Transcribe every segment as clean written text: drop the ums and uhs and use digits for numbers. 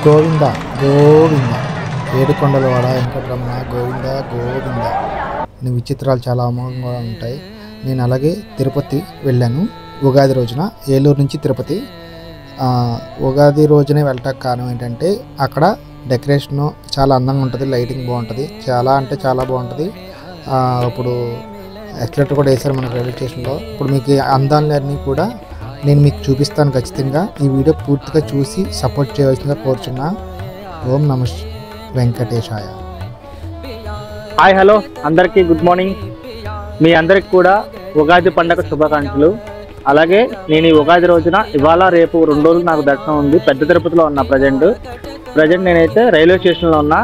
గోవింద గోవింద ఏడుకొండలవాడ వెంకటరమణ గోవింద గోవింద. నీ విచిత్రాలు చాలా అమోఘంగా ఉంటాయి. నేను అలాగే తిరుపతి వెళ్ళాను ఉగాది రోజున, ఏలూరు నుంచి తిరుపతి. ఉగాది రోజునే వెళ్ళటానికి కారణం ఏంటంటే అక్కడ డెకరేషను చాలా అందంగా ఉంటుంది, లైటింగ్ బాగుంటుంది, చాలా అంటే చాలా బాగుంటుంది. ఇప్పుడు ఎక్స్లెటర్ కూడా వేశారు మన రైల్వే స్టేషన్లో. ఇప్పుడు మీకు అందాలన్నీ కూడా నేను మీకు చూపిస్తాను ఖచ్చితంగా. ఈ వీడియో పూర్తిగా చూసి సపోర్ట్ చేయవలసిందిగా కోరుచున్నా. ఓం నమ వెంకటేశాయ. హాయ్ హలో అందరికీ గుడ్ మార్నింగ్. మీ అందరికి కూడా ఉగాది పండగ శుభాకాంక్షలు. అలాగే నేను ఈ ఉగాది రోజున ఇవాళ రేపు 2 రోజులు నాకు దర్శనం ఉంది. పెద్ద తిరుపతిలో ఉన్నా ప్రజెంట్ నేనైతే రైల్వే స్టేషన్లో ఉన్నా.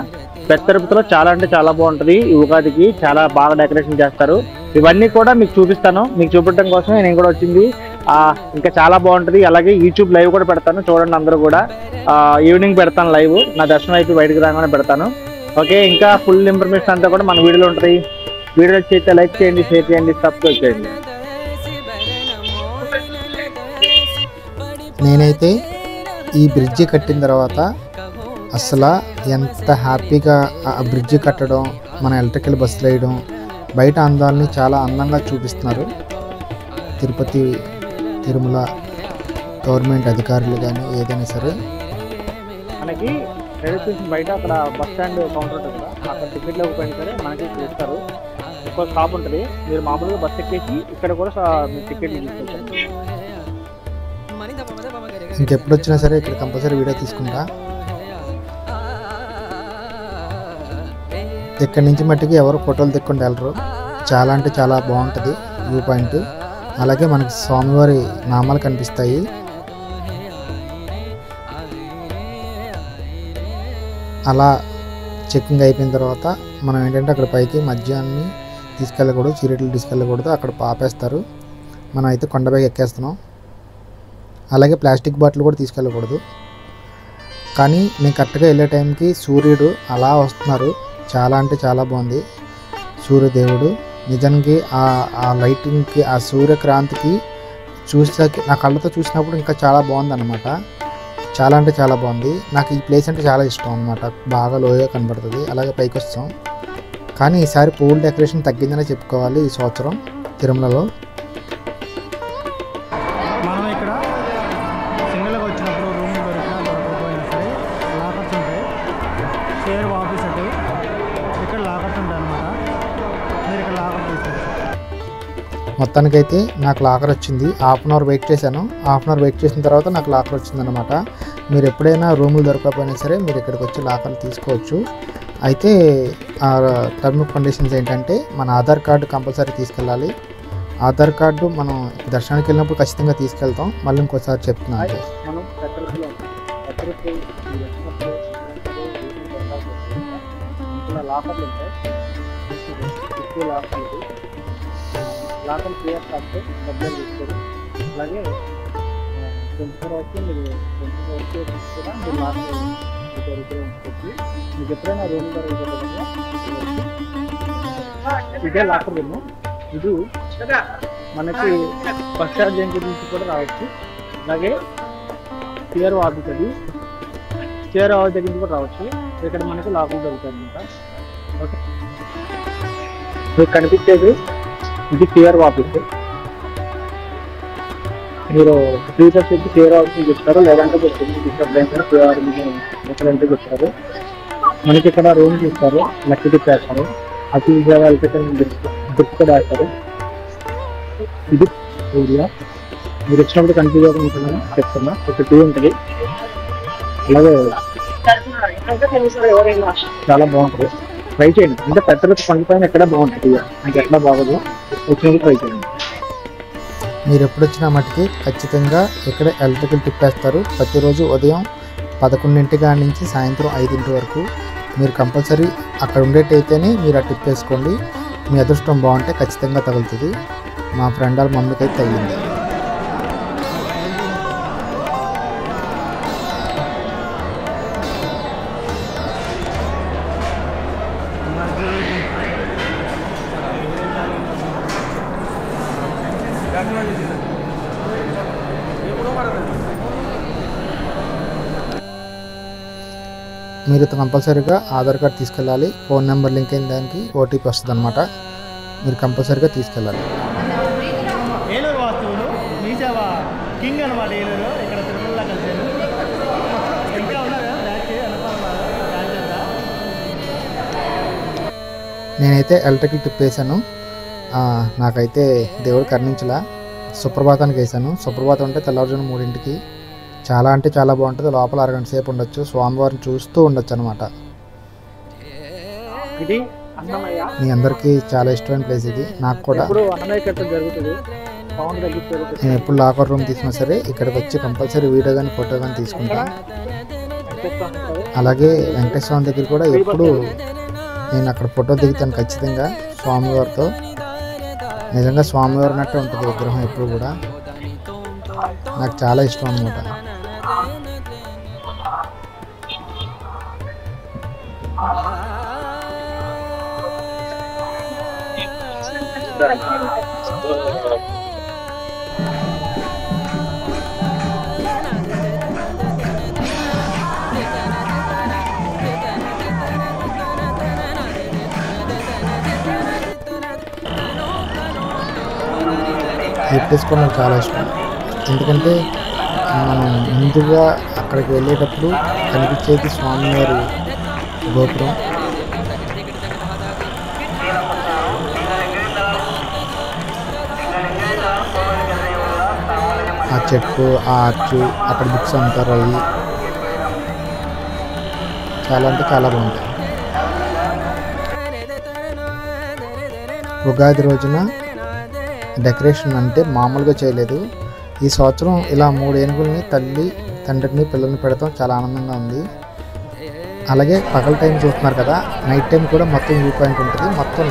పెద్ద తిరుపతిలో చాలా అంటే చాలా బాగుంటుంది. ఈ ఉగాదికి చాలా బాగా డెకరేషన్ చేస్తారు. ఇవన్నీ కూడా మీకు చూపిస్తాను. మీకు చూపించడం కోసమే నేను కూడా వచ్చింది. ఇంకా చాలా బాగుంటుంది. అలాగే యూట్యూబ్ లైవ్ కూడా పెడతాను, చూడండి అందరూ కూడా. ఈవినింగ్ పెడతాను లైవ్, నా దర్శనం అయిపోయి బయటకు రాగానే పెడతాను. ఓకే, ఇంకా ఫుల్ ఇన్ఫర్మేషన్ అంతా కూడా మన వీడియోలో ఉంటుంది. వీడియో చేస్తే లైక్ చేయండి, షేర్ చేయండి, సబ్స్క్రైబ్ చేయండి. నేనైతే ఈ బ్రిడ్జి కట్టిన తర్వాత అసలు ఎంత హ్యాపీగా ఆ బ్రిడ్జి కట్టడం, మన ఎలక్ట్రికల్ బస్సులు వేయడం, బయట అందాలని చాలా అందంగా చూపిస్తున్నారు. తిరుపతి తిరుమల గవర్నమెంట్ అధికారులు కానీ ఏదైనా సరే. మనకి రైల్వే స్టేషన్ బయట అక్కడ బస్ స్టాండ్ కౌంటర్ ఉంటుంది కదా, అక్కడ టికెట్లు ఇవ్వకపోయినా సరే మనకి ఇస్తారు. ఎక్కువ షాప్ ఉంటుంది. మీరు మామూలుగా బస్ ఎక్కేసి ఇక్కడ కూడా మీరు టికెట్లు తీసుకొచ్చారు. ఇంకెప్పుడు వచ్చినా సరే ఇక్కడ కంపల్సరీ వీడియో తీసుకుంటా. ఇక్కడి నుంచి మట్టికి ఎవరు ఫోటోలు తెక్కుండా వెళ్ళరు. చాలా అంటే చాలా బాగుంటుంది వ్యూ పాయింట్. అలాగే మనకి స్వామివారి నామాలు కనిపిస్తాయి. అలా చెక్కింగ్ అయిపోయిన తర్వాత మనం ఏంటంటే అక్కడ పైకి మద్యాన్ని తీసుకెళ్ళకూడదు, చీరెట్లు తీసుకెళ్ళకూడదు, అక్కడ ఆపేస్తారు. మనం అయితే కొండపైకి ఎక్కేస్తున్నాం. అలాగే ప్లాస్టిక్ బాటిల్ కూడా తీసుకెళ్ళకూడదు. కానీ నేను కరెక్ట్గా వెళ్ళే టైంకి సూర్యుడు అలా వస్తున్నారు. చాలా అంటే చాలా బాగుంది సూర్యదేవుడు. నిజానికి ఆ లైటింగ్కి, ఆ సూర్యక్రాంతికి చూసాక నా కళ్ళతో చూసినప్పుడు ఇంకా చాలా బాగుంది అనమాట. చాలా అంటే చాలా బాగుంది. నాకు ఈ ప్లేస్ అంటే చాలా ఇష్టం అనమాట. బాగా లోయగా కనబడుతుంది. అలాగే పైకి వస్తాం. కానీ ఈసారి పూల్ డెకరేషన్ తగ్గిందనే చెప్పుకోవాలి ఈ సంవత్సరం తిరుమలలో. మనం ఇక్కడ సింగిల్గా వచ్చినప్పుడు రూమ్ దొరకపోయినా సరే లాకర్స్ ఉంటాయి. షేర్ ఆఫీస్ అంటే ఇక్కడ లాకర్స్ ఉంటాయి అన్నమాట. మీరు ఇక్కడ లాకర్ తీసుకోవచ్చు. మొత్తానికైతే నాకు లాకర్ వచ్చింది. హాఫ్ అన్ అవర్ వెయిట్ చేశాను. హాఫ్ అన్ అవర్ వెయిట్ చేసిన తర్వాత నాకు లాకర్ వచ్చిందనమాట. మీరు ఎప్పుడైనా రూములు దొరకకపోయినా సరే మీరు ఇక్కడికి వచ్చి లాకర్లు తీసుకోవచ్చు. అయితే ఆ టర్మ్ కండిషన్స్ ఏంటంటే మన ఆధార్ కార్డు కంపల్సరీ తీసుకెళ్ళాలి. ఆధార్ కార్డు మనం దర్శనానికి వెళ్ళినప్పుడు ఖచ్చితంగా తీసుకెళ్తాం. మళ్ళీ ఇంకోసారి చెప్తున్నాను. అంటే లాకర్లు ఉంటాయి. లాకర్లు క్లియర్ కాస్తే డబ్బులు తీసుకోరు. అలాగే 24 వచ్చి మీరు 24 వచ్చి కూడా మీరు లాకర్ ఉంచుకోవచ్చు. మీకు ఎప్పుడైనా రూమ్ ఇదే లాకర్ రూము. ఇది మనకి బస్ స్టాండ్ నుంచి కూడా రావచ్చు. అలాగే సిఆర్ఓ ఆఫీస్, అది సిఆర్ఓ ఆఫీస్ దగ్గర నుంచి కూడా రావచ్చు. ఇక్కడ మనకి లాకర్ దొరుకుతాయి అనమాట. ఓకే, మీకు కనిపించేది ఇది సిఆర్ఓ ఆఫీస్. మీరు టీచర్స్ వచ్చి సిఆర్ఓ ఆఫీస్కి వచ్చారు, లేదంటే డిఫరెంట్గా వచ్చారు. మనకి ఇక్కడ రూమ్ ఇస్తారు, లక్కీ టిప్ వేస్తారు, అతి గిఫ్ట్ కూడా వేస్తారు. ఇది ఏరియా. మీరు వచ్చినప్పుడు కన్ఫ్యూజ్ అవ్వకుండా ఉంటుందని చెప్తున్నా. ఒక టీ ఉంటుంది. అలాగే చాలా బాగుంటుంది. ట్రై చేయండి. అంటే పెద్ద పండు పైన ఎక్కడ బాగుంటుంది, నాకు ఎక్కడ బాగోదు. వచ్చినప్పుడు ట్రై చేయండి. మీరు ఎప్పుడు వచ్చినా మటుకి ఖచ్చితంగా ఇక్కడ ఎలక్ట్రికల్ తిప్పేస్తారు. ప్రతిరోజు ఉదయం 11 నుంచి సాయంత్రం 5 వరకు. మీరు కంపల్సరీ అక్కడ ఉండేటైతేనే మీరు ఆ టిప్ వేసుకోండి. మీ అదృష్టం బాగుంటే ఖచ్చితంగా తగులుతుంది. మా ఫ్రెండ్ వాళ్ళ మమ్మీకి అయితే తగిలింది. ఎప్పుడో మీరు కంపల్సరీగా ఆధార్ కార్డ్ తీసుకెళ్ళాలి. ఫోన్ నెంబర్ లింక్ అయిన దానికి ఓటీపీ వస్తుంది అనమాట. మీరు కంపల్సరీగా తీసుకెళ్ళాలి. ఏలూరు వాస్తువులు మీ సేవ కింగ్ అనమాట. ఏలూరు ఇక్కడ తిరుమల కలిసాను. ఇంకా ఉన్నారా బ్యాచ్ నేనైతే ఎలక్ట్రికల్ టిప్ వేసాను. నాకైతే దేవుడు కరుణించలా. సుప్రభాతానికి వేసాను. సుప్రభాతం అంటే తెల్లవారుజామున 3ంటికి. చాలా అంటే చాలా బాగుంటుంది. లోపల అరగంట సేపు ఉండొచ్చు. స్వామివారిని చూస్తూ ఉండొచ్చు అనమాట. ఇది అన్నమయ్య. మీ అందరికీ చాలా ఇష్టమైన ప్లేస్ ఇది. నాకు కూడా. ఇప్పుడు అన్నమయ్య కట్టడం జరుగుతుంది. సౌండ్ తగ్గిస్తారు. నేను ఎప్పుడు లాకర్ రూమ్ తీసినా సరే ఇక్కడికి వచ్చి కంపల్సరీ వీడియో కానీ ఫోటో కానీ తీసుకుంటాను. అలాగే వెంకటేశ్వర స్వామి దగ్గర కూడా ఎప్పుడు నేను అక్కడ ఫోటో దిగుతాను ఖచ్చితంగా స్వామివారితో. నిజంగా స్వామివారి అన్నట్టు ఉంటుంది విగ్రహం ఎప్పుడు కూడా. నాకు చాలా ఇష్టం అనమాట. ఈ ప్లేస్ కూడా నాకు చాలా ఇష్టం. ఎందుకంటే మనం ముందుగా అక్కడికి వెళ్ళేటప్పుడు కనిపించేది స్వామివారి గోపురం. ఆ చెట్టు, ఆ ఆర్చు, అక్కడ బుక్స్ అమ్ముతారు. అవి చాలా అంటే చాలా బాగుంటాయి. ఉగాది రోజున డెకరేషన్ అంటే మామూలుగా చేయలేదు. ఈ సంవత్సరం ఇలా 3 ఏనుగుల్ని తల్లి, తండ్రిని, పిల్లల్ని పెడతాం. చాలా ఆనందంగా ఉంది. అలాగే పగల టైం చూస్తున్నారు కదా, నైట్ టైం కూడా మొత్తం వ్యూ పాయింట్ ఉంటుంది. మొత్తం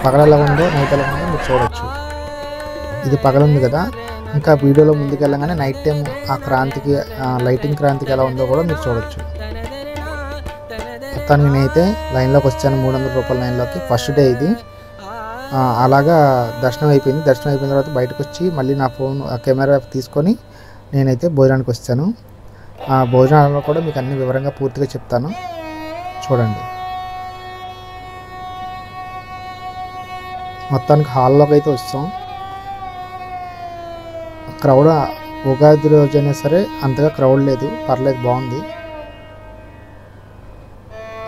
పగల ఎలా ఉందో నైట్ ఎలా ఉందో మీరు చూడవచ్చు. ఇది పగల ఉంది కదా, ఇంకా వీడియోలో ముందుకు వెళ్ళగానే నైట్ టైం ఆ క్రాంతికి, లైటింగ్ క్రాంతికి ఎలా ఉందో కూడా మీరు చూడవచ్చు. మొత్తానికి నేనైతే లైన్లోకి వచ్చాను. 300 రూపాయల లైన్లోకి. ఫస్ట్ డే ఇది. అలాగా దర్శనం అయిపోయింది. దర్శనం అయిపోయిన తర్వాత బయటకు వచ్చి మళ్ళీ నా ఫోన్ కెమెరా తీసుకొని నేనైతే భోజనానికి వచ్చాను. ఆ భోజనాలలో కూడా మీకు అన్ని వివరంగా పూర్తిగా చెప్తాను, చూడండి. మొత్తానికి హాల్లోకి అయితే వచ్చాం. క్రౌడ్ ఉగాది రోజు అయినా సరే అంతగా క్రౌడ్ లేదు, పర్లేదు, బాగుంది.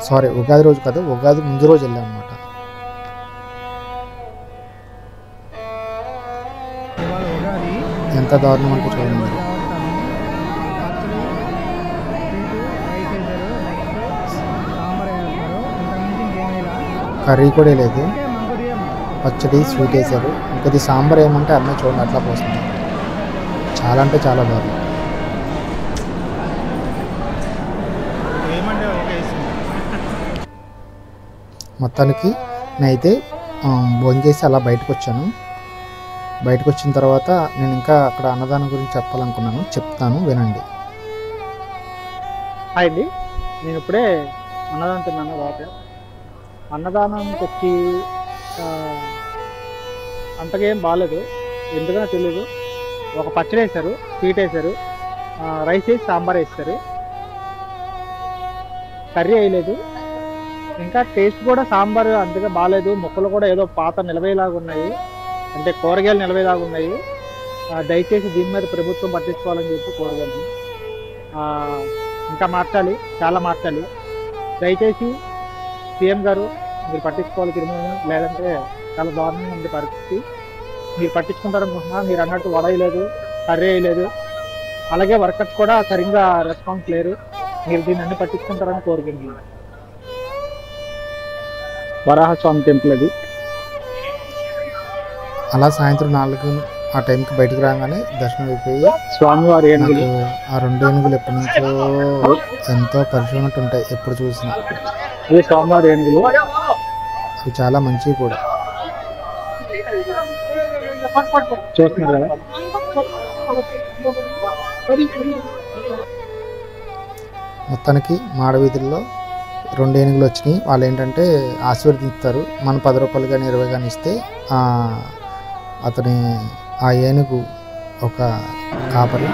సారీ, ఉగాది రోజు కాదు, ఉగాది ముందు రోజు వెళ్ళాం అనమాట. ఎంత దారుణం అంటే చూడండి మీరు. కర్రీ కూడా లేదు, పచ్చడి, స్వీట్ వేసారు. ఇంకొద్ది సాంబార్ ఏమంటే అన్నీ చూడండి అట్లా పోస్తుంది. చాలా అంటే చాలా దారుణం. మొత్తానికి నేనైతే భోజనం చేసి అలా బయటకు వచ్చాను. బయటకు వచ్చిన తర్వాత నేను ఇంకా అక్కడ అన్నదానం గురించి చెప్పాలనుకున్నాను, చెప్తాను, వినండి. హాయ్ అండి, నేను ఇప్పుడే అన్నదానం తిన్నాను. రాత్రి అన్నదానానికి వచ్చి అంతగా ఏం బాగాలేదు, ఎందుకనో తెలియదు. ఒక పచ్చడి వేశారు, స్వీట్ వేశారు, రైస్ వేసి సాంబార్ వేస్తారు, కర్రీ వేయలేదు. ఇంకా టేస్ట్ కూడా సాంబార్ అంతగా బాగాలేదు. ముక్కలు కూడా ఏదో పాత నిలవేలాగా ఉన్నాయి, అంటే కూరగాయలు నిలవేలాగా ఉన్నాయి. దయచేసి దీని మీద ప్రభుత్వం పట్టించుకోవాలని చెప్పి కూరగాయలు ఇంకా మార్చాలి, చాలా మార్చాలి. దయచేసి సీఎం గారు మీరు పట్టించుకోవాలి తిరుమల, లేదంటే చాలా దారుణంగా ఉంది పరిస్థితి. మీరు పట్టించుకుంటారనుకుంటున్నా. మీరు అన్నట్టు వడ వేయలేదు, కర్రీ వేయలేదు, అలాగే వర్కర్స్ కూడా సరిగ్గా రెస్పాన్స్ లేరు. మీరు దీన్ని అన్ని పట్టించుకుంటారని కోరుకుంటున్నాను. వరాహస్వామి టెంపుల్ అది. అలా సాయంత్రం 4 ఆ టైంకి బయటకు రాగానే దర్శనం అయిపోయి స్వామివారి ఏనుగులు, ఆ 2 ఏనుగులు ఎప్పటి నుంచో ఎంతో పరిశుభ్రత ఉంటాయి, ఎప్పుడు చూసినా. అది స్వామివారి ఏనుగులు. అవి చాలా మంచివి కూడా. చూస్తున్నారు కదా. మొత్తానికి మాడవీధుల్లో 2 ఏనుగులు వచ్చినాయి. వాళ్ళు ఏంటంటే ఆశీర్వదిస్తారు. మన 10 రూపాయలు కానీ 20 కానీ ఇస్తే అతని ఆ ఏనుగు ఒక కాపరి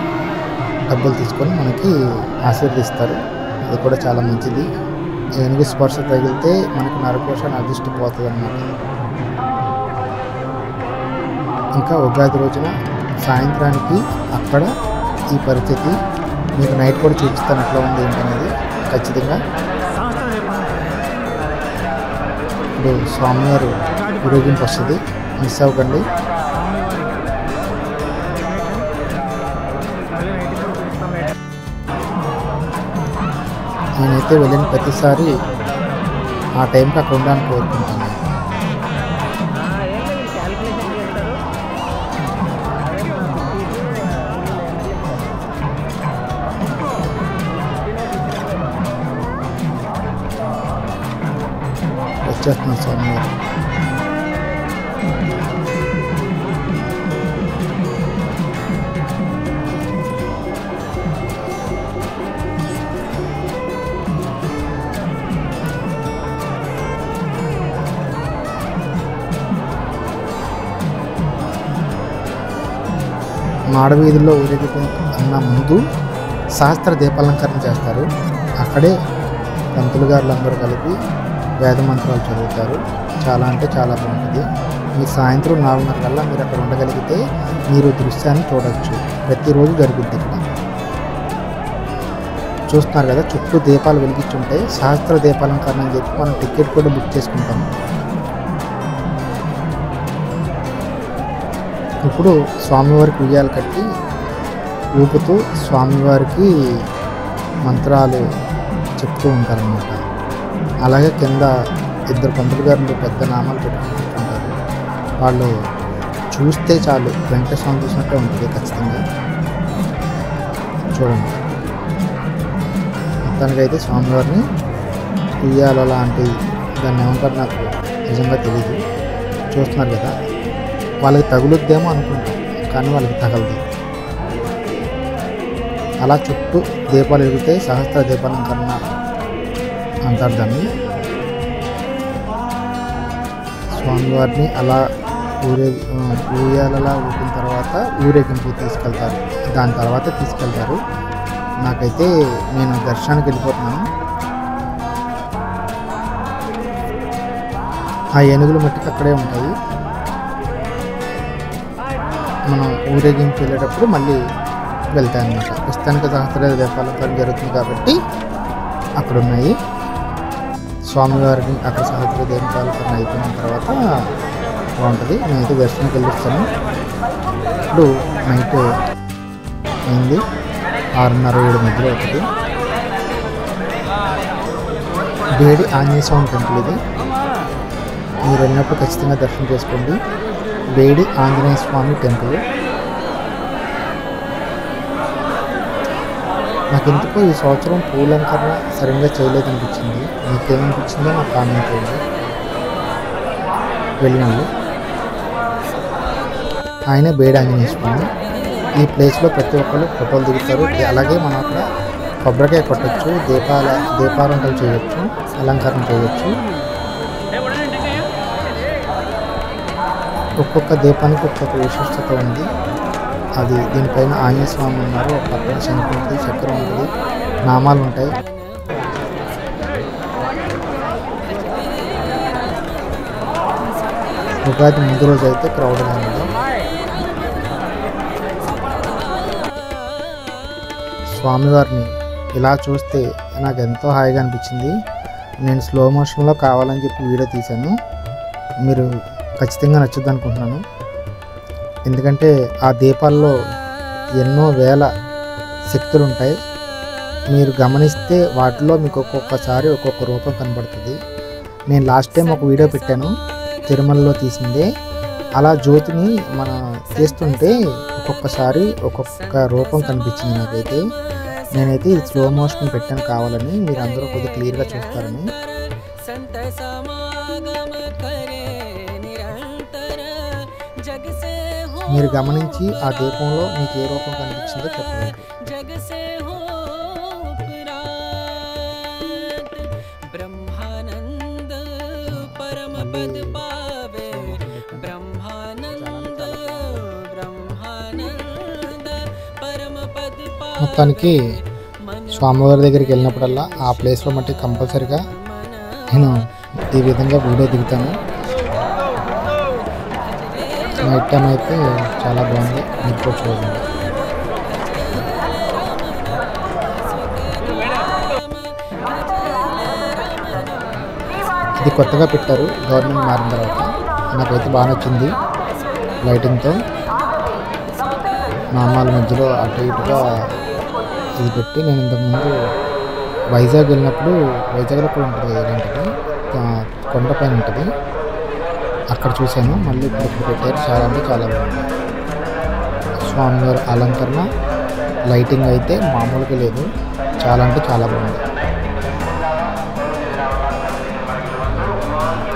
డబ్బులు తీసుకొని మనకి ఆశీర్వదిస్తారు. అది కూడా చాలా మంచిది. ఏనుగు స్పర్శ తగిలితే మనకు నరకోశ అదృష్టి పోతుంది అన్నమాట. ఇంకా ఉగాది రోజున సాయంత్రానికి అక్కడ ఈ పరిస్థితి మీకు నైట్ కూడా చూపిస్తాను ఎట్లా ఉంది ఏంటనేది ఖచ్చితంగా. ఇప్పుడు స్వామివారు ఊరేగింపు వస్తుంది, మిస్ అవ్వకండి. నేనైతే వెళ్ళిన ప్రతిసారి ఆ టైంకి అక్కడ ఉండాలని కోరుకుంటాను. వచ్చేస్తున్నాను స్వామివారు. మాడవీధుల్లో ఊరేగింపు అన్న ముందు శాస్త్ర దీపాలంకరణ చేస్తారు. అక్కడే పంతులు గారులు అందరూ కలిపి వేద మంత్రాలు చదువుతారు. చాలా అంటే చాలా బాగుంటుంది. మీరు సాయంత్రం 4:30 కల్లా మీరు అక్కడ ఉండగలిగితే మీరు దృశ్యాన్ని చూడవచ్చు. ప్రతిరోజు జరుగుద్ది ఇక్కడ. చూస్తున్నారు కదా, చుట్టూ దీపాలు వెలిగించుంటాయి. శాస్త్ర దీపాలంకరణ అని చెప్పి మనం టికెట్ కూడా బుక్ చేసుకుంటాం. ఇప్పుడు స్వామివారికి ఉయ్యాలు కట్టి ఊపుతూ స్వామివారికి మంత్రాలు చెప్తూ ఉంటారన్నమాట. అలాగే కింద ఇద్దరు పంతులు గారు పెద్ద నామాలు పెట్టుకుంటుంటారు. వాళ్ళు చూస్తే చాలు వెంకటేశ్వర స్వామి చూసినట్టే ఉంటుంది ఖచ్చితంగా. చూడండి, మొత్తానికైతే స్వామివారిని ఉయ్యాల లాంటి దాన్ని ఏమంటారు నాకు నిజంగా తెలియదు. చూస్తున్నారు కదా, వాళ్ళకి తగులుద్దేమో అనుకుంటాం కానీ వాళ్ళకి తగలదు. అలా చుట్టూ దీపాలు ఎగితే సహస్ర దీపాలంకరణ అంటారు దాన్ని. స్వామివారిని అలా ఊయాలలా ఊపిన తర్వాత ఊరేగింపు తీసుకెళ్తారు. దాని తర్వాత తీసుకెళ్తారు. నాకైతే నేను దర్శనానికి వెళ్ళిపోతున్నాను. ఆ ఏనుగులు మట్టికి అక్కడే ఉంటాయి. మనం ఊరేగింపు వెళ్ళేటప్పుడు మళ్ళీ వెళ్తాయి అన్నమాట. ప్రస్తుతానికి సహస్ర దీపాలంకరణ జరుగుతుంది కాబట్టి అక్కడ ఉన్నాయి. స్వామివారిని అక్కడ సహస్ర దీపాలంకరణ అయిపోయిన తర్వాత బాగుంటుంది. నేనైతే దర్శనానికి వెళ్ళిస్తాను. ఇప్పుడు నైట్ అయింది, 6:30-7 మధ్యలో అవుతుంది. బేడి ఆంజనేయ స్వామి టెంపుల్ ఇది. మీరు వెళ్ళినప్పుడు ఖచ్చితంగా దర్శనం చేసుకోండి. బేడి ఆంజనేయ స్వామి టెంపుల్. నాకు ఎందుకో ఈ సంవత్సరం పూలంకరణ సరిగ్గా చేయలేదనిపించింది. మీకేమనిపించిందో నాకు కామెంట్ చేయండి. వెళ్ళినాళ్ళు ఆయనే బేడి ఆంజనేయ స్వామి. ఈ ప్లేస్లో ప్రతి ఒక్కరు ఫోటోలు దిగుతారు. అలాగే మనం అక్కడ కొబ్బరికాయ కొట్టచ్చు, దీపాలంకరణ చేయొచ్చు, అలంకరణ చేయొచ్చు. ఒక్కొక్క దీపానికి ఒక్కొక్క విశిష్టత ఉంది. అది దీనిపైన ఆంజనేయ స్వామి ఉన్నారు, పక్కన శంఖం ఉంటుంది, చక్రం ఉంటుంది, నామాలు ఉంటాయి. ఉగాది ముందు రోజు అయితే క్రౌడ్ ఉంది. స్వామివారిని ఇలా చూస్తే నాకు ఎంతో హాయిగా అనిపించింది. నేను స్లో మోషన్లో కావాలని చెప్పి వీడియో తీశాను. మీరు ఖచ్చితంగా నచ్చుద్ది అనుకుంటున్నాను. ఎందుకంటే ఆ దీపాల్లో ఎన్నో వేల శక్తులు ఉంటాయి. మీరు గమనిస్తే వాటిలో మీకు ఒక్కొక్కసారి ఒక్కొక్క రూపం కనబడుతుంది. నేను లాస్ట్ టైం ఒక వీడియో పెట్టాను, తిరుమలలో తీసిందే. అలా జ్యోతిని మనం తీస్తుంటే ఒక్కొక్కసారి ఒక్కొక్క రూపం కనిపించింది నాకైతే. నేనైతే ఇది స్లో మోషన్ పెట్టాను కావాలని, మీరు అందరూ కొద్దిగా క్లియర్గా చూస్తారని. మీరు గమనించి ఆ దీపంలో మీకు ఏ రూపం కనిపించిందో చెప్పండి. మొత్తానికి స్వామివారి దగ్గరికి వెళ్ళినప్పుడల్లా ఆ ప్లేస్లో మట్టి కంపల్సరీగా నేను ఈ విధంగా వీడియో దిగుతాను. నైట్ టైం అయితే చాలా బాగుంది, మీరు కూడా చూడండి. ఇది కొత్తగా పెట్టారు గవర్నమెంట్ మారిన తర్వాత. నాకైతే బాగా నచ్చింది లైటింగ్తో. మా అమ్మాల మధ్యలో అటు ఇటుగా ఇది పెట్టి, నేను ఇంతకుముందు వైజాగ్ వెళ్ళినప్పుడు, వైజాగ్లో కూడా ఉంటుంది ఇలాంటిది, కొండపైన ఉంటుంది, అక్కడ చూశాను. మళ్ళీ ఇప్పుడు పెట్టారు. చాలా అంటే చాలా బాగుంది. స్వామివారి అలంకరణ లైటింగ్ అయితే మామూలుగా లేదు, చాలా అంటే చాలా బాగుంది.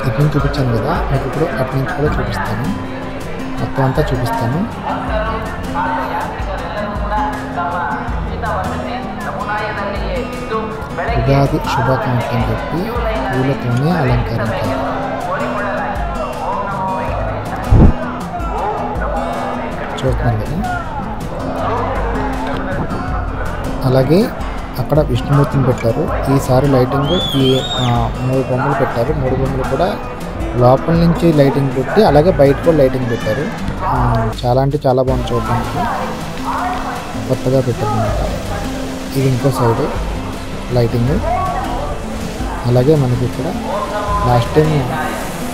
ఇటు నుంచి చూపించాను కదా, మీకు ఇప్పుడు అటు నుంచి కూడా చూపిస్తాను, మొత్తం అంతా చూపిస్తాను. ఉగాది శుభాకాంక్షలు అని చెప్పి పూలతోనే అలంకరించారు. చూస్తున్నారు కదా. అలాగే అక్కడ విష్ణుమూర్తిని పెట్టారు. ఈసారి లైటింగ్ ఈ 3 బొమ్మలు పెట్టారు. 3 బొమ్మలు కూడా లోపల నుంచి లైటింగ్ పెట్టి, అలాగే బయట కూడా లైటింగ్ పెట్టారు. చాలా అంటే చాలా బాగుంది చూడడానికి, కొత్తగా పెట్టారు అన్నమాట. ఇది ఇంకో సైడ్ లైటింగ్. అలాగే మనకి ఇక్కడ లాస్ట్ టైం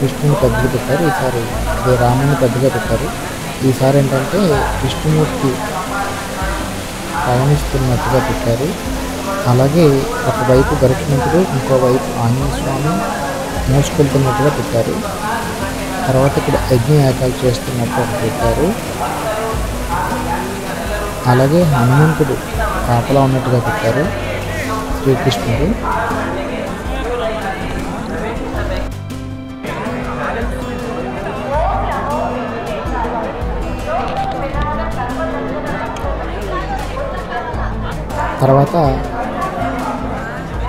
విష్ణుని పెద్దగా పెట్టారు, ఈసారి అదే రాముని పెద్దగా పెట్టారు. ఈసారి ఏంటంటే విష్ణుమూర్తి పవనిస్తున్నట్టుగా పెట్టారు. అలాగే ఒకవైపు గరుత్మంతుడు, ఇంకోవైపు ఆంజనేయ స్వామి మోసుకెళ్తున్నట్టుగా పెట్టారు. తర్వాత ఇక్కడ యజ్ఞయాగాలు చేస్తున్నట్టు ఒకటి పెట్టారు. అలాగే హనుమంతుడు కాపలా ఉన్నట్టుగా పెట్టారు, శ్రీకృష్ణుడు. తర్వాత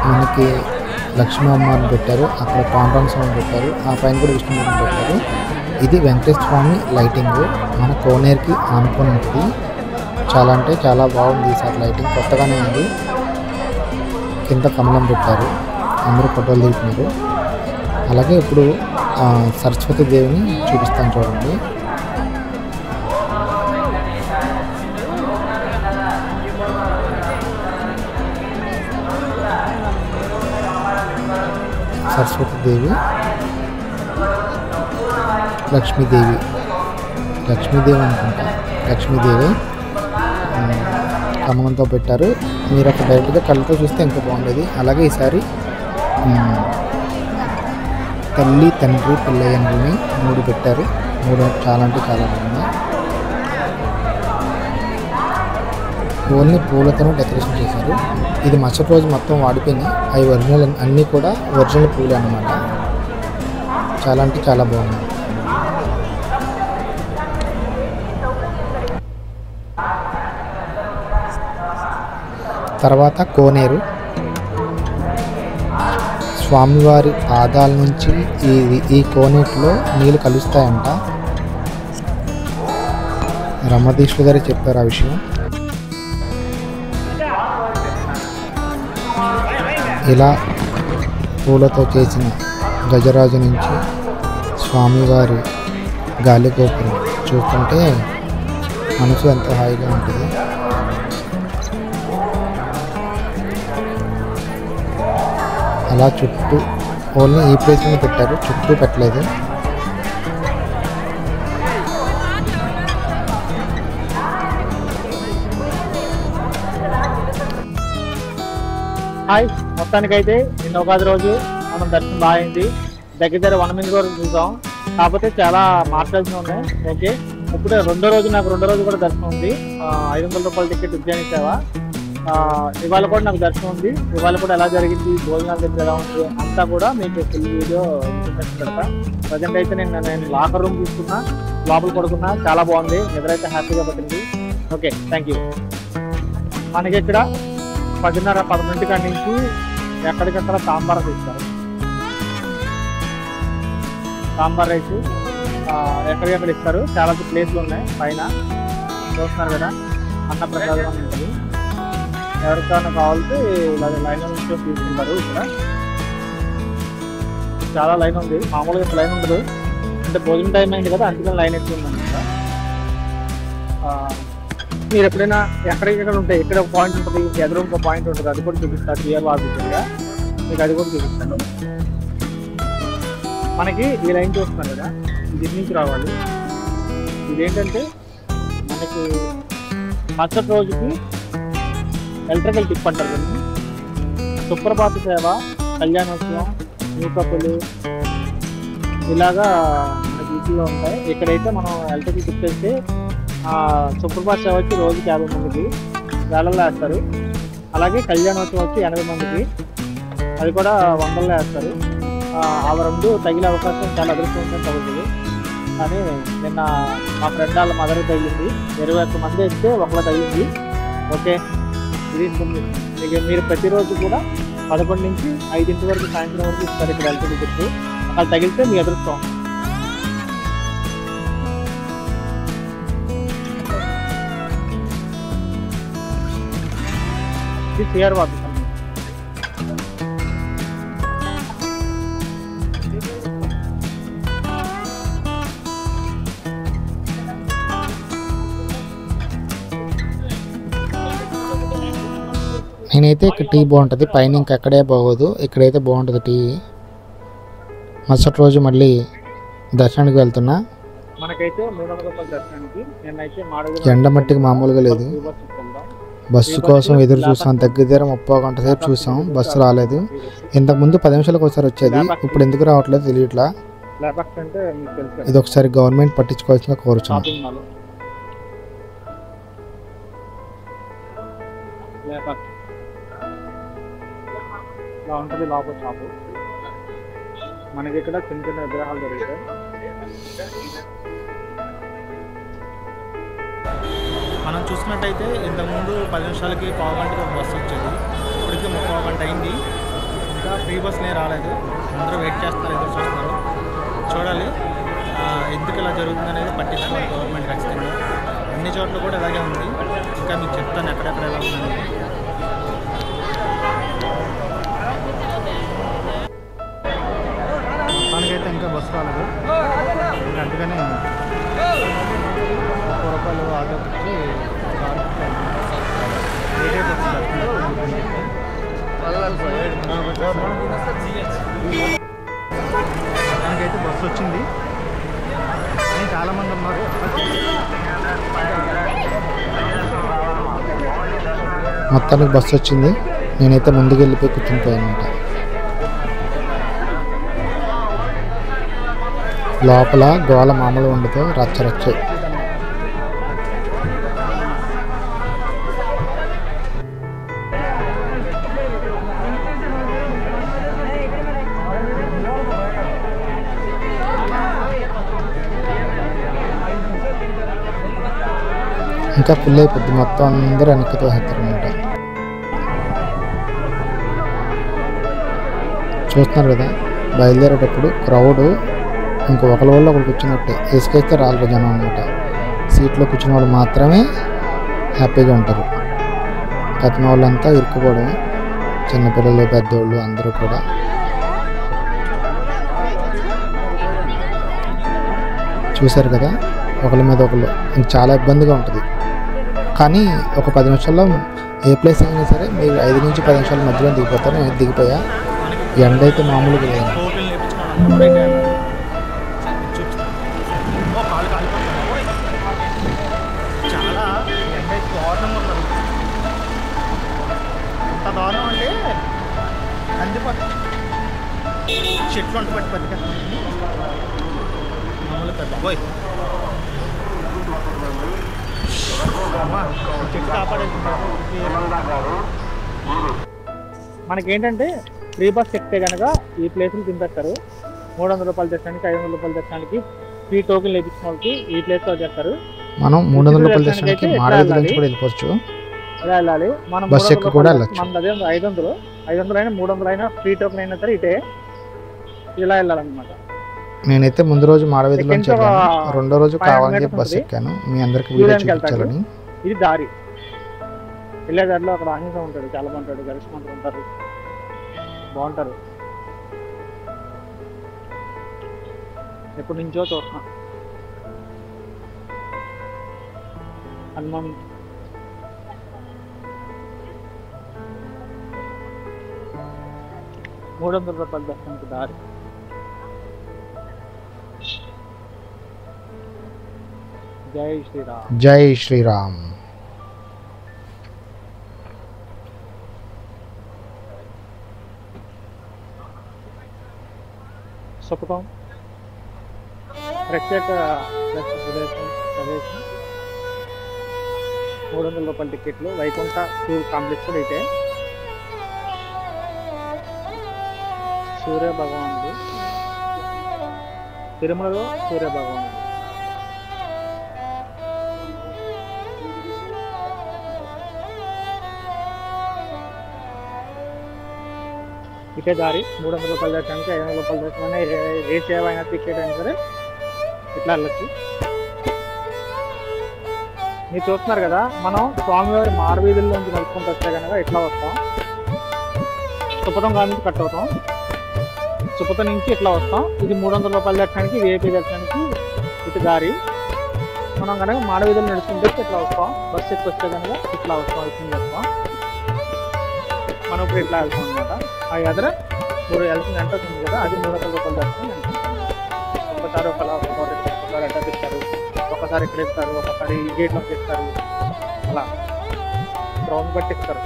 మనకి లక్ష్మీ అమ్మవారిని పెట్టారు, అక్కడ పాండురంగ స్వామిని పెట్టారు, ఆ పైన కూడా విష్ణుమూర్తిని పెట్టారు. ఇది వెంకటేశ్వర స్వామి లైటింగ్, మన కోనేరుకి ఆనుకొని ఉంటుంది. చాలా అంటే చాలా బాగుంది ఈసారి లైటింగ్, కొత్తగానే ఉంది. కింద కమలం పెట్టారు, అందరూ ఫోటోలు దిగుతున్నారు. అలాగే ఇప్పుడు సరస్వతి దేవిని చూపిస్తాను చూడండి. సరస్వతీదేవి, లక్ష్మీదేవి అనుకుంటా, లక్ష్మీదేవి కమలంతో పెట్టారు. మీరు అక్కడ డైరెక్ట్గా కళ్ళతో చూస్తే ఇంకా బాగుండేది. అలాగే ఈసారి తల్లి, తండ్రి, పిల్లయ్యని 3 పెట్టారు. 3 చాలా అంటే చాలా బాగుంది. ఓన్లీ పూలతోనే డెకరేషన్ చేశారు. ఇది మరుసటి రోజు మొత్తం వాడిపోయినాయి. అవి ఒరిజినల్, అన్నీ కూడా ఒరిజినల్ పూలు అన్నమాట. చాలా అంటే చాలా బాగుంది. తర్వాత కోనేరు, స్వామివారి పాదాల నుంచి ఈ కోనేటిలో నీళ్ళు కలుస్తాయంట. రమధీశ్వర్ గారు చెప్పారు ఆ విషయం. ఇలా పూలతో చేసిన గజరాజు నుంచి స్వామివారి గాలిగోపురం చూస్తుంటే మనసు ఎంతో హాయిగా ఉంటుంది. అలా చుట్టూ ఓన్లీ ఈ ప్లేస్లోనే పెట్టారు, చుట్టూ పెట్టలేదు. హాయ్, మొత్తానికైతే నిన్న ఉగాది రోజు మనం దర్శనం బాగా అయింది. దగ్గర 1 minute వరకు చూసాం, కాకపోతే చాలా మాట్లాడాల్సి ఉన్నాయి. ఓకే, ఇప్పుడు రెండో రోజు కూడా దర్శనం ఉంది. 500 రూపాయల టికెట్ ఉద్యాన సేవ. ఇవాళ కూడా నాకు దర్శనం ఉంది. ఇవాళ కూడా ఎలా జరిగింది, భోజనాలు దగ్గర ఎలా ఉంది అంతా కూడా మీకు ఫుల్ వీడియో ఇన్ఫర్మేషన్ పెడతా. ప్రజెంట్ అయితే నేను లాకర్ రూమ్ తీసుకున్నా, లోపల పడుకున్నా, చాలా బాగుంది, నిద్రైతే హ్యాపీగా పట్టింది. Okay, thank you. మనకి ఇక్కడ 10:30-11 కాడి నుంచి ఎక్కడికక్కడ సాంబార్ ఇస్తారు. సాంబార్ రైస్ ఎక్కడికెక్కడ ఇస్తారు. చాలా ప్లేస్లు ఉన్నాయి పైన, చూస్తున్నారు కదా. అన్నప్రసాదం అని ఉంటుంది. ఎవరికైనా కావాలంటే లైన్ నుంచి తీసుకుంటారు. ఇక్కడ చాలా లైన్ ఉంది. మామూలుగా ఇంత లైన్ ఉండదు, అంటే భోజనం టైం అయింది కదా అందుకని లైన్ ఎక్కువ ఉందన్నమాట. మీరు ఎప్పుడైనా ఎక్కడెక్కడ ఉంటాయి, ఇక్కడ ఒక పాయింట్ ఉంటుంది, ఎదురు ఒక పాయింట్ ఉంటుంది, అది కూడా చూపిస్తాను క్లియర్ ఆఫీసర్గా మీకు, అది కూడా చూపిస్తాను. మనకి ఈ లైన్ చూస్తున్నారు కదా, ఇది నుంచి రావాలి. ఇదేంటంటే మనకి మరుసటి రోజుకి ఎలక్ట్రికల్ టిప్ అంటారు కదా, సుప్రభాత సేవ, కళ్యాణోత్సవం, న్యూకప్పులు ఇలాగా మనకి ఈజీగా ఉంటాయి. ఇక్కడైతే మనం ఎలక్ట్రికల్ టిప్ వేస్తే సుప్రభాత సేవ వచ్చి రోజుకి 50 మందికి వేలల్లో వేస్తారు. అలాగే కళ్యాణోత్సవం వచ్చి 80 మందికి, అది కూడా 100లో వేస్తారు. ఆ రెండు తగిలే అవకాశం చాలా అదృష్టంగా తగ్గుతుంది. కానీ నిన్న మా ఫ్రెండ్ వాళ్ళ మదర్ తగిలింది, 21 మంది వేస్తే ఒకలా తగిలింది. ఓకే, ఇది మీరు ప్రతిరోజు కూడా 11 నుంచి 5 వరకు సాయంత్రం వరకు ఇస్తారు ఇక్కడ ఎలక్ట్రికల్ టిప్. అక్కడ తగిలితే మీ అదృష్టం. ఇది సిఆర్ ఆఫీస్ అండి. నేనైతే ఇక్కడ టీ బాగుంటుంది, పైన ఇంకా ఎక్కడే బాగోదు, ఇక్కడైతే బాగుంటుంది టీ. మరుసటి రోజు మళ్ళీ దర్శనానికి వెళ్తున్నా. మనకైతే 300 రూపాయల దర్శనానికి. నేనైతే ఎండ మట్టికి మామూలుగా లేదు. బస్సు కోసం ఎదురు చూసాం, దగ్గర 30 గంట సేపు చూసాం, బస్సు రాలేదు. ఇంతకుముందు 10 నిమిషాలకు ఒకసారి వచ్చేది, ఇప్పుడు ఎందుకు రావట్లేదు తెలియట్లా. ఇది ఒకసారి గవర్నమెంట్ పట్టించుకోవాల్సిందిగా కోరుచున్నాం. ఉంటుంది లోపల షాపు. మనకి ఇక్కడ చిన్న చిన్న విగ్రహాలు దొరుకుతాయి. మనం చూసినట్టయితే ఇంతకుముందు 10 నిమిషాలకి 1/4 గంటకి ఒక బస్సు వచ్చేది, ఇప్పటికి 3/4 గంట అయింది, ఇంకా ఫ్రీ బస్సులే రాలేదు. అందరూ వెయిట్ చేస్తున్నారు, ఎదురు చూస్తున్నారు. చూడాలి ఎందుకు ఇలా జరుగుతుంది అనేది పట్టించుకోవాలి గవర్నమెంట్ ఖచ్చితంగా. అన్ని చోట్ల కూడా ఇలాగే ఉంది. ఇంకా మీకు చెప్తాను ఎక్కడెక్కడ ఎలా ఉందని. మనకైతే ఇంకా బస్సు రాలేదు, అందుకని 30 రూపాయలు ఆటోకి ఇచ్చి మనకైతే బస్సు వచ్చింది. చాలామంది ఉన్నారు. మొత్తానికి బస్సు వచ్చింది. నేనైతే ముందుకు వెళ్ళిపోయి కూర్చునిపోయానమాట. లోపల గోళ మామూలు ఉండదు, రచ్చ. ఇంకా ఫుల్ అయిపోద్ది, మొత్తం అందరూ వెనక్కి తోసేస్తారనమాట. చూస్తున్నారు కదా, బయలుదేరేటప్పుడు క్రౌడ్ ఇంకో ఒకరి వల్ల ఒకరు కూర్చున్నట్టే, ఇసుకైతే రాళ్ళు జనం అనమాట. సీట్లో కూర్చున్న వాళ్ళు మాత్రమే హ్యాపీగా ఉంటారు, కట్టిన వాళ్ళంతా ఇరుక్కుపోవడం, చిన్నపిల్లలు పెద్దోళ్ళు అందరూ కూడా. చూశారు కదా, ఒకరి మీద ఒకళ్ళు ఇంక చాలా ఇబ్బందిగా ఉంటుంది. కానీ ఒక 10 నిమిషాల్లో ఏ ప్లేస్ అయినా సరే మీరు 5 నుంచి 10 నిమిషాల మధ్యలో దిగిపోతారు. నేను దిగిపోయా. ఎండ అయితే మామూలుగా లేదు. చాలా ఎండ దారుణంగా ఉన్నారు. అంత దారుణం అంటే అందిపోతే చెట్లు వంట పట్టి బతిక మామూలు పెద్ద పోయి చెట్టు కాపాడేసుకుంటారు. మనకేంటంటే ఫ్రీ బస్ ఎక్కితే కనుక ఈ ప్లేస్లు తింపేస్తారు. 300 రూపాయల దర్శనానికి, 500 రూపాయల దర్శనానికి ఫ్రీ టోకెన్ లేపించిన వాళ్ళకి ఈ ప్లేస్లో చేస్తారు. మనం 300 రూపాయల దర్శనానికి మాడవీధి నుంచి కూడా వెళ్ళిపోవచ్చు, ఇలా వెళ్ళాలి. మనం బస్ ఎక్కి కూడా వెళ్ళచ్చు. మన అదే 500 అయినా 300 అయినా ఫ్రీ టోకెన్ అయినా సరే ఇటే ఇలా వెళ్ళాలన్నమాట. నేనైతే ముందు రోజు మాడవీధిలో రెండో రోజు కావాలని చెప్పి బస్ ఎక్కాను, మీ అందరికి వీడియో చూపించాలని. ఇది దారి వెళ్ళే దారిలో అక్కడ ఆంజనేయ ఉంటాడు, చాలా బాగుంటాడు, గరిష్మంతులు ఉంటారు, బాగుంటారు. ఎప్పటి నుంచో చూస్తున్నా. హనుమాన్ ₹300 దర్శనానికి దారి. జై శ్రీరామ్. జై శ్రీరామ్. సుఖం ప్రత్యేక ప్రదేశం ₹300 టికెట్లు. వైకుంఠ టూర్ కాంప్లెక్స్ కూడా అయితే సూర్య భగవానుడు, తిరుమలలో సూర్య భగవానుడు. ఇటే దారి. ₹300 దర్శనానికి ₹500 దర్శనం ఏ సేవ అయినా టికెట్ అయినా సరే ఇట్లా వెళ్ళచ్చు. మీరు చూస్తున్నారు కదా, మనం స్వామివారి మారవీధుల్లోంచి నడుచుకుంటూ వస్తే కనుక ఇట్లా వస్తాం. సుపథం నుంచి కట్ అవుతాం. సుపథం నుంచి ఇట్లా వస్తాం. ఇది ₹300 దర్శనానికి, విఐపీ దర్శనానికి ఇటు దారి. మనం కనుక మారవీధులు నడుచుకుంటే ఇట్లా వస్తాం. బస్సు ఎక్కువ వస్తే కనుక ఇట్లా వస్తాం. ఇట్లా వస్తాం. మనం ఇప్పుడు ఇట్లా వెళ్తాం అనమాట. ఆ ఎదుర మీరు వెళ్తుంది ఎంత ఉంది కదా, అది ₹300 దర్శనం. ఒక్కసారి ఒకసారి అడ్డా తెస్తారు, ఒకసారి ఇక్కడ ఇస్తారు, ఒకసారి ఈ గేట్లోకి ఇస్తారు. అలా రౌండ్ బట్టి ఇస్తారు.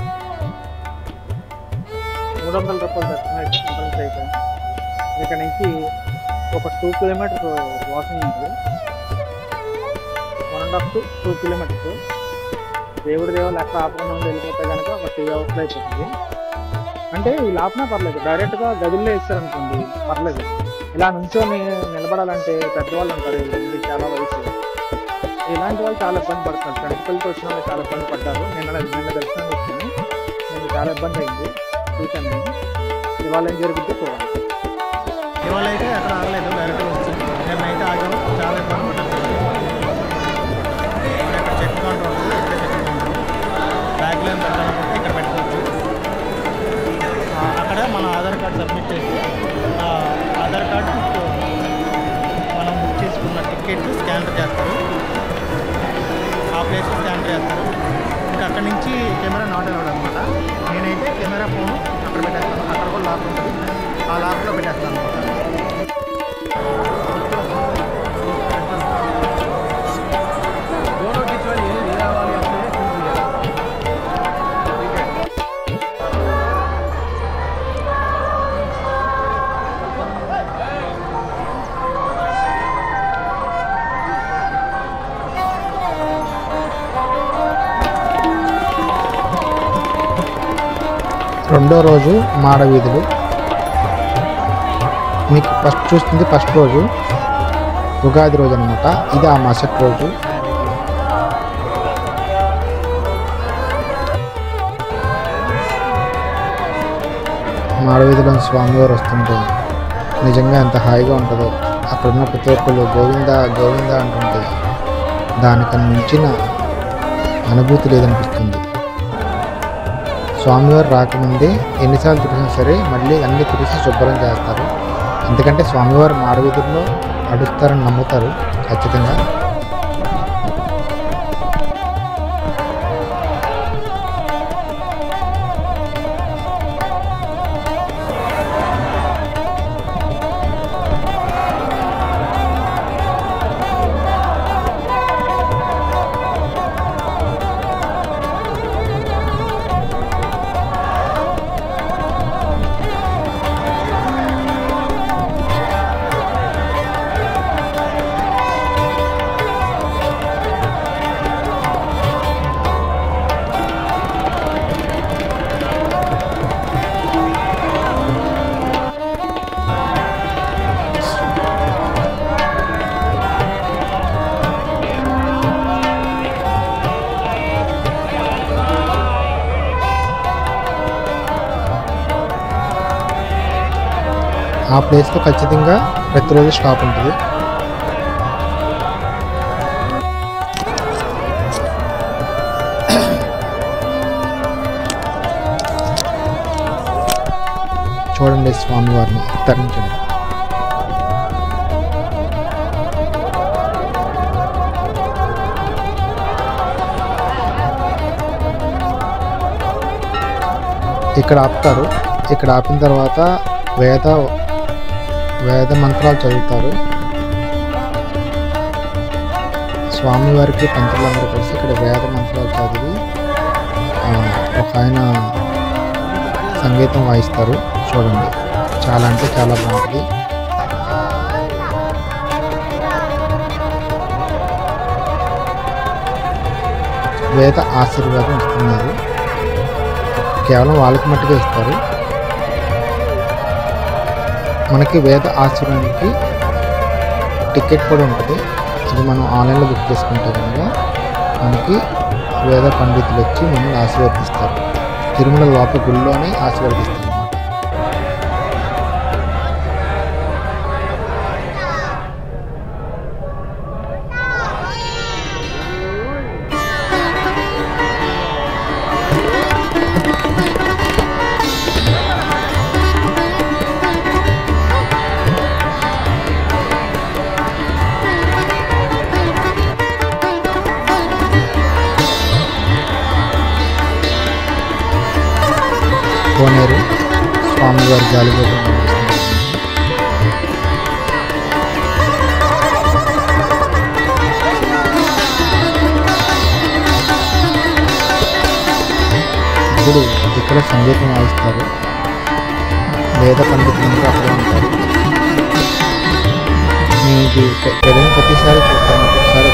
₹300 దర్శనం అయితే ఎంట్రన్స్ అయిపోయాం. ఇక్కడ నుంచి ఒక 2 కిలోమీటర్స్ వాకింగ్ ఉంది. 1.5 to 2 కిలోమీటర్స్. దేవుడి దేవుళ్ళు ఎక్కడ ఆపకుండా ఉండి వెళ్ళిపోతే కనుక ఒక 3 hours అయిపోతుంది. అంటే వీళ్ళు ఆపినా పర్లేదు, డైరెక్ట్గా గదుల్లో ఇస్తారనుకోండి పర్లేదు. ఇలా నుంచొని నిలబడాలంటే పెద్దవాళ్ళు ఉంటారు, ఇది చాలా వయసు. ఇలాంటి వాళ్ళు చాలా ఇబ్బంది పడతారు. టెంపుల్తో వచ్చిన వాళ్ళు చాలా ఇబ్బంది పడ్డారు. నిన్న దర్శనం వచ్చింది, నేను చాలా ఇబ్బంది అయింది, చూశాను నేను. ఇవాళ ఏం జరుగుతుందో చూడాలి. ఇవాళ అయితే ఎక్కడ ఆగలేదు, డైరెక్ట్గా వచ్చింది. నేనైతే ఆగాము, చాలా ఇబ్బంది పడ్డాను. ఇక్కడ చెక్ కౌంటర్ ఉంటుంది, ఇక్కడ చెక్ కౌంటర్. బ్యాగ్ లైన్ పెట్టాలనుకుంటే ఇక్కడ పెట్టుకోవచ్చు. అక్కడ మన ఆధార్ కార్డు సబ్మిట్ చేసి ఆధార్ కార్డు మనం బుక్ చేసుకున్న టికెట్ స్కానర్ చేస్తారు. ఆ ప్లేస్ స్కాన్ చేస్తారు. ఇంకా అక్కడి నుంచి కెమెరా నాట్ అలౌడ్ అనమాట. నేనైతే కెమెరా ఫోన్ అక్కడ పెట్టేస్తాను. అక్కడ కూడా లాక్ ఉంటుంది, ఆ లాక్లో పెట్టేస్తాను అనమాట. రెండో రోజు మాడవీధులు. మీకు ఫస్ట్ చూస్తుంది ఫస్ట్ రోజు ఉగాది రోజు అనమాట. ఇది ఆ మరుసటి రోజు. మాడవీధిలో స్వామివారు వస్తుంటే నిజంగా ఎంత హాయిగా ఉంటుందో. అక్కడున్న ప్రతి ఒక్కళ్ళు గోవింద గోవింద అంటుంటే దానికన్నా మించిన అనుభూతి లేదనిపిస్తుంది. స్వామివారు రాకముందే ఎన్నిసార్లు తుడిసినా సరే మళ్ళీ అన్ని తుడిసి శుభ్రం చేస్తారు. ఎందుకంటే స్వామివారు మాడవీధుల్లో నడుస్తారని నమ్ముతారు ఖచ్చితంగా. ఆ ప్లేస్లో ఖచ్చితంగా ప్రతిరోజు స్టాప్ ఉంటుంది. చూడండి స్వామివారిని తరించండి. ఇక్కడ ఆపుతారు. ఇక్కడ ఆపిన తర్వాత వేద మంత్రాలు చదువుతారు. స్వామివారికి పంతులందరూ కలిసి ఇక్కడ వేద మంత్రాలు చదివి ఒక ఆయన సంగీతం వాయిస్తారు. చూడండి, చాలా అంటే చాలా బాగుంటుంది. వేద ఆశీర్వాదం ఇస్తున్నారు. కేవలం వాళ్ళకి మట్టుగా ఇస్తారు. మనకి వేద ఆశీర్వాదానికి టికెట్ కూడా ఉంటుంది. అది మనం ఆన్లైన్లో బుక్ చేసుకుంటే కనుక మనకి వేద పండితులు వచ్చి మమ్మల్ని ఆశీర్వదిస్తారు. తిరుమల లోపల గుళ్ళోనే ఆశీర్వదిస్తారు అన్నమాట. కోనేరు స్వామివారి గాలిగోపురం కనిపిస్తుంది. ఇప్పుడు ఇక్కడ సంగీతం వాయిస్తారు. వేద పండితులంతా అక్కడే ఉంటారు. నేను ఇది ప్రతిసారి చూస్తాను, ఒకసారి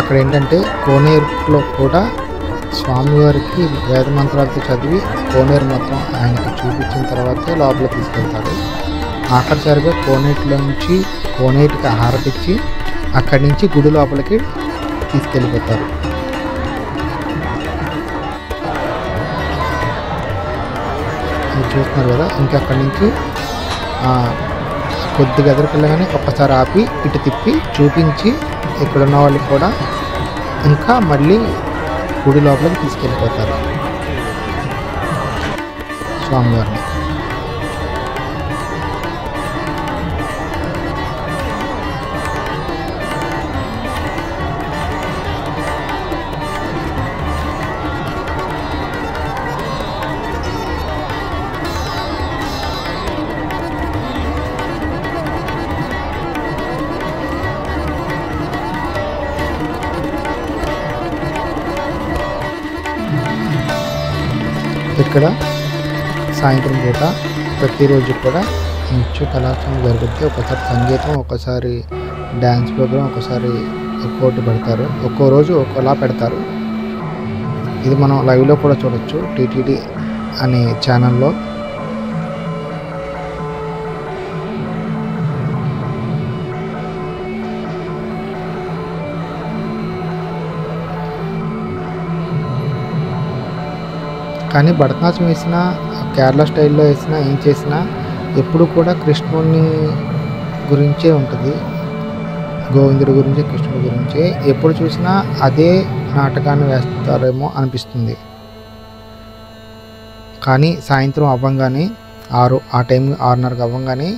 అక్కడ ఏంటంటే కోనేరులో కూడా స్వామివారికి వేద మంత్రాలతో చదివి కోనేరు మొత్తం ఆయనకి చూపించిన తర్వాతే లోపల తీసుకెళ్తారు. ఆఖరిసారిగా కోనేటికి హారతిచ్చి అక్కడి నుంచి గుడి లోపలికి తీసుకెళ్ళిపోతారు. చూస్తున్నారు కదా, ఇంకా అక్కడి నుంచి కొద్దిగా ఎదురుకెళ్ళగానే ఒక్కసారి ఆపి ఇటు తిప్పి చూపించి ఇక్కడున్న వాళ్ళు కూడా ఇంకా మళ్ళీ గుడి లోపలికి తీసుకెళ్ళిపోతారు స్వామివారిని. ఇక్కడ సాయంత్రం పూట ప్రతిరోజు కూడా నృత్య కళాశాల జరుగుతుంది. ఒకసారి సంగీతం, ఒకసారి డ్యాన్స్ ప్రోగ్రాం, ఒకసారి ఒక్కోటి పెడతారు. ఒక్కో రోజు ఒక్కోలా పెడతారు. ఇది మనం లైవ్లో కూడా చూడొచ్చు టీటీడీ అనే ఛానల్లో. కానీ భరతనాట్యం వేసినా, కేరళ స్టైల్లో వేసినా, ఏం చేసినా ఎప్పుడు కూడా కృష్ణుని గురించే ఉంటుంది. గోవిందుడి గురించి, కృష్ణుడి గురించి ఎప్పుడు చూసినా అదే నాటకాన్ని వేస్తారేమో అనిపిస్తుంది. కానీ సాయంత్రం అవ్వంగానే ఆ టైం 6:30 అవ్వంగానే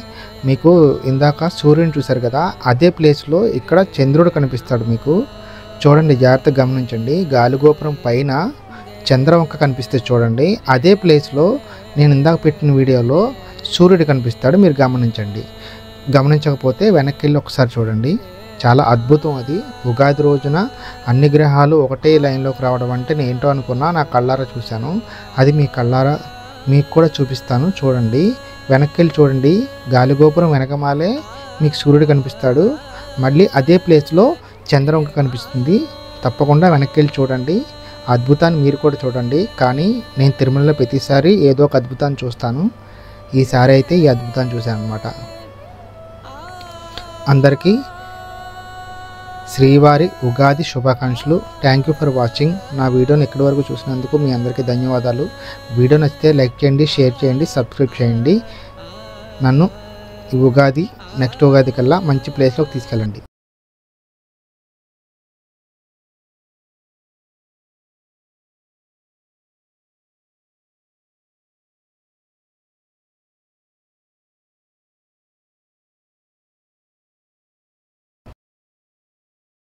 మీకు ఇందాక సూర్యుని చూశారు కదా, అదే ప్లేస్లో ఇక్కడ చంద్రుడు కనిపిస్తాడు మీకు. చూడండి, జాగ్రత్తగా గమనించండి. గాలిగోపురం పైన చంద్రవంక కనిపిస్తే చూడండి, అదే ప్లేస్లో నేను ఇందాక పెట్టిన వీడియోలో సూర్యుడు కనిపిస్తాడు. మీరు గమనించండి. గమనించకపోతే వెనక్కి వెళ్ళి ఒకసారి చూడండి. చాలా అద్భుతం అది. ఉగాది రోజున అన్ని గ్రహాలు ఒకటే లైన్లోకి రావడం అంటే నేను ఏంటో అనుకున్నా, నా కళ్ళారా చూశాను. అది మీ కళ్ళారా మీకు కూడా చూపిస్తాను. చూడండి, వెనక్కి వెళ్ళి చూడండి. గాలిగోపురం వెనకమాలే మీకు సూర్యుడు కనిపిస్తాడు. మళ్ళీ అదే ప్లేస్లో చంద్రవంక కనిపిస్తుంది. తప్పకుండా వెనక్కి వెళ్ళి చూడండి. అద్భుతాన్ని మీరు కూడా చూడండి. కానీ నేను తిరుమలలో ప్రతిసారి ఏదో ఒక అద్భుతాన్ని చూస్తాను. ఈసారి అయితే ఈ అద్భుతాన్ని చూశాను అన్నమాట. అందరికీ శ్రీవారి ఉగాది శుభాకాంక్షలు. Thank you for watching. నా వీడియోని ఎక్కడి వరకు చూసినందుకు మీ అందరికీ ధన్యవాదాలు. వీడియో నచ్చితే లైక్ చేయండి, షేర్ చేయండి, సబ్స్క్రైబ్ చేయండి. నన్ను ఈ ఉగాది నెక్స్ట్ ఉగాది కల్లా మంచి ప్లేస్లోకి తీసుకెళ్ళండి.